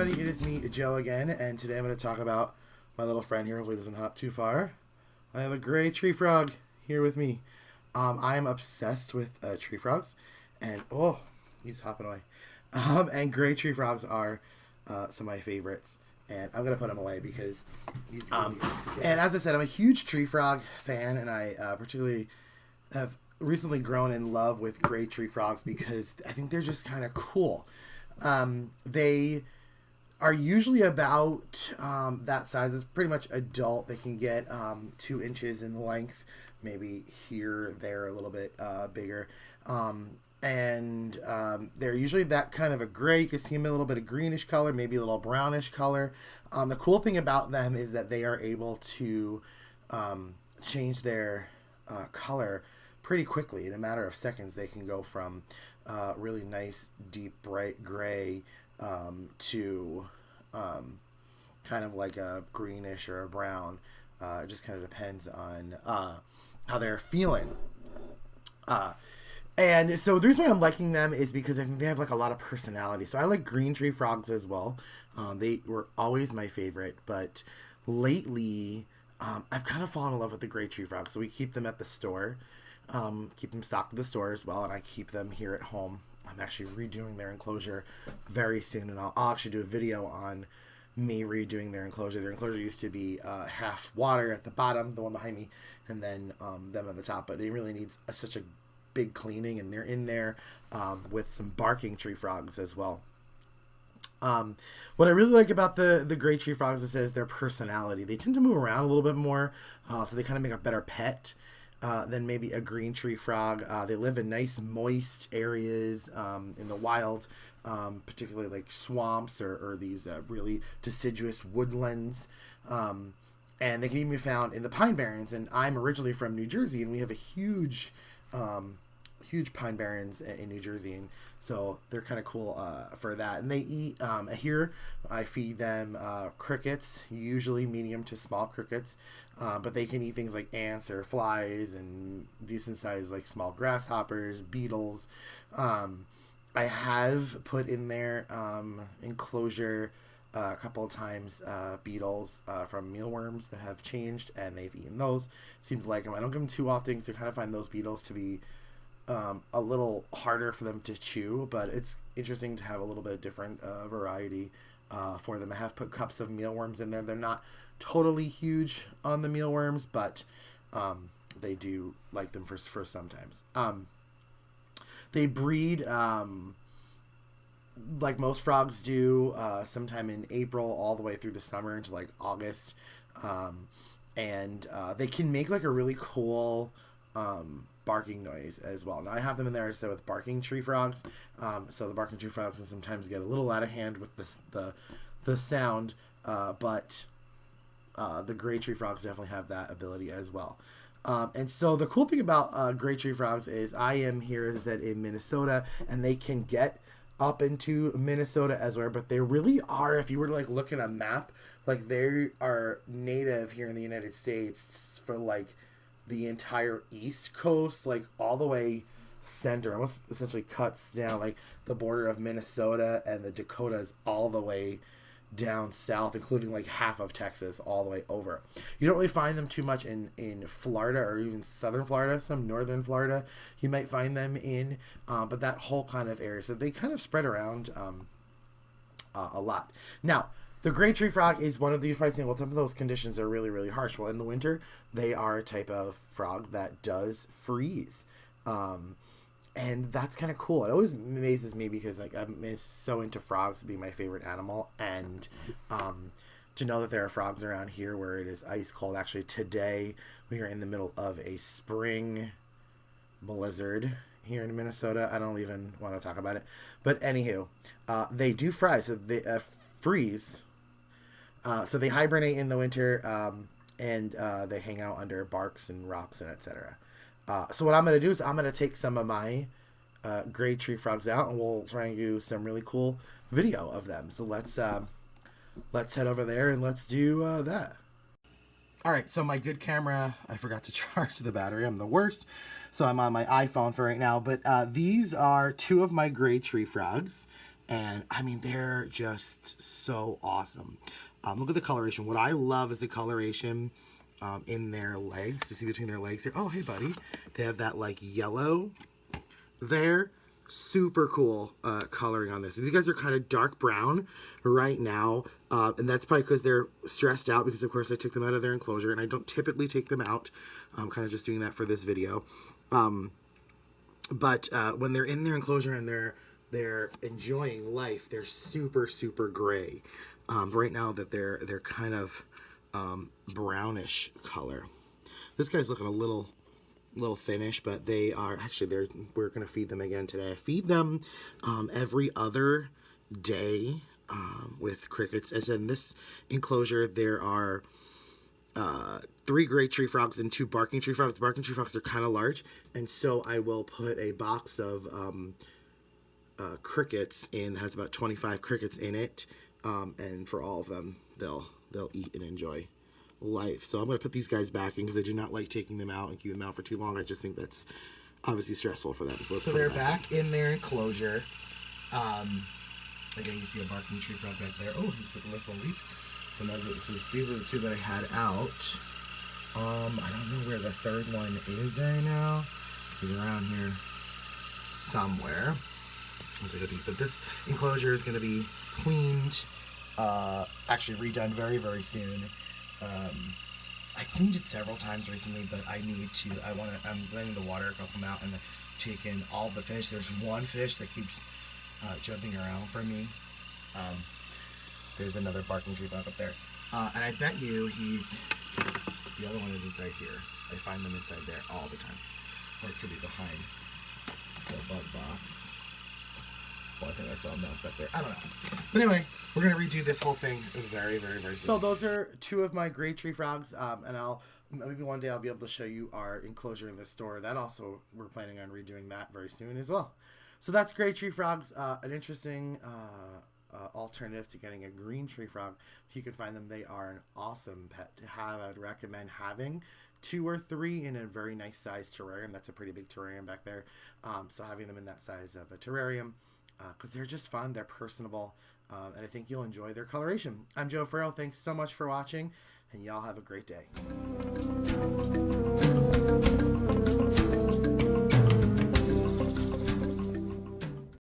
everybody, it is me, Joe, again, and today I'm going to talk about my little friend here. Hopefully it doesn't hop too far. I have a gray tree frog here with me. I am obsessed with tree frogs, and oh, he's hopping away. And gray tree frogs are some of my favorites, and I'm going to put him away because he's really and as I said, I'm a huge tree frog fan, and I particularly have recently grown in love with gray tree frogs because I think they're just kind of cool. They are usually about that size. It's pretty much adult. They can get 2 inches in length, maybe here, there, a little bit bigger. And they're usually that kind of a gray. You can see them a little bit of greenish color, maybe a little brownish color. The cool thing about them is that they are able to change their color pretty quickly. In a matter of seconds, they can go from really nice, deep, bright gray to kind of like a greenish or a brown. It just kind of depends on how they're feeling. And so the reason why I'm liking them is because I think they have like a lot of personality. So I like green tree frogs as well. They were always my favorite, but lately I've kind of fallen in love with the gray tree frogs. So we keep them at the store. Keep them stocked at the store as well, and I keep them here at home. I'm actually redoing their enclosure very soon, and I'll actually do a video on me redoing their enclosure. Their enclosure used to be half water at the bottom, the one behind me, and then them on the top, but it really needs such a big cleaning, and they're in there with some barking tree frogs as well. What I really like about the gray tree frogs is their personality. They tend to move around a little bit more, so they kind of make a better pet than maybe a green tree frog. They live in nice moist areas in the wild, particularly like swamps or these really deciduous woodlands. And they can even be found in the Pine Barrens. And I'm originally from New Jersey, and we have a huge Pine Barrens in New Jersey, and so they're kind of cool for that. And they eat here I feed them crickets, usually medium to small crickets, but they can eat things like ants or flies and decent sized like small grasshoppers, beetles. I have put in their enclosure a couple of times beetles from mealworms that have changed, and they've eaten those. Seems to like them. I don't give them too often because I kind of find those beetles to be a little harder for them to chew, but it's interesting to have a little bit of different variety for them. I have put cups of mealworms in there. They're not totally huge on the mealworms, but they do like them for sometimes. They breed like most frogs do sometime in April all the way through the summer into like August. And they can make like a really cool barking noise as well. Now I have them in there with barking tree frogs. So the barking tree frogs can sometimes get a little out of hand with the sound, but the gray tree frogs definitely have that ability as well. And so the cool thing about gray tree frogs is I am here, as I said, in Minnesota, and they can get up into Minnesota as well, but they really are, if you were to like look at a map, like they are native here in the United States for like the entire East Coast, like all the way center, almost essentially cuts down like the border of Minnesota and the Dakotas all the way down south, including like half of Texas all the way over. You don't really find them too much in Florida or even southern Florida. Some northern Florida you might find them in, but that whole kind of area, so they kind of spread around a lot. Now the gray tree frog is one of these, probably saying, well, some of those conditions are really, really harsh. Well, in the winter, they are a type of frog that does freeze. And that's kind of cool. It always amazes me because like I'm so into frogs being my favorite animal. And to know that there are frogs around here where it is ice cold. Actually, today we are in the middle of a spring blizzard here in Minnesota. I don't even want to talk about it. But anywho, they do fry. So they freeze. So they hibernate in the winter, and they hang out under barks and rocks and etc. So what I'm going to do is I'm going to take some of my gray tree frogs out, and we'll try and do some really cool video of them. So let's head over there and let's do that. All right, so my good camera, I forgot to charge the battery. I'm the worst. So I'm on my iPhone for right now. But these are 2 of my gray tree frogs. And I mean, they're just so awesome. Look at the coloration. What I love is the coloration in their legs. You see between their legs here. Oh, hey, buddy. They have that like yellow there. Super cool coloring on this. And these guys are kind of dark brown right now. And that's probably because they're stressed out because, of course, I took them out of their enclosure. And I don't typically take them out. I'm kind of just doing that for this video. But when they're in their enclosure and they're enjoying life, they're super, super gray. Right now that they're kind of brownish color. This guy's looking a little thinnish, but they are actually we're gonna feed them again today. I feed them every other day with crickets. As in this enclosure, there are 3 gray tree frogs and 2 barking tree frogs. The barking tree frogs are kind of large, and so I will put a box of crickets in. Has about 25 crickets in it, and for all of them, they'll eat and enjoy life. So I'm going to put these guys back in because I do not like taking them out and keeping them out for too long. I just think that's obviously stressful for them. So they're back in their enclosure. Again, you see a barking tree frog back there. Oh, he's looking nice and leaf. So now these are the 2 that I had out. I don't know where the 3rd one is right now. He's around here somewhere. But this enclosure is going to be cleaned, actually redone very, very soon. I cleaned it several times recently, but I'm letting the water come out and taking all the fish. There's one fish that keeps jumping around for me. There's another barking tree frog up there. And I bet you the other one is inside here. I find them inside there all the time. Or it could be behind the bug box. Well, I think I saw a mouse back there. I don't know. But anyway, we're going to redo this whole thing very, very, very soon. So those are 2 of my gray tree frogs. And maybe one day I'll be able to show you our enclosure in the store. That also, we're planning on redoing that very soon as well. So that's gray tree frogs. An interesting alternative to getting a green tree frog. If you can find them, they are an awesome pet to have. I would recommend having 2 or 3 in a very nice size terrarium. That's a pretty big terrarium back there. So having them in that size of a terrarium, because they're just fun, they're personable, and I think you'll enjoy their coloration. I'm Joe Farrell. Thanks so much for watching, and y'all have a great day.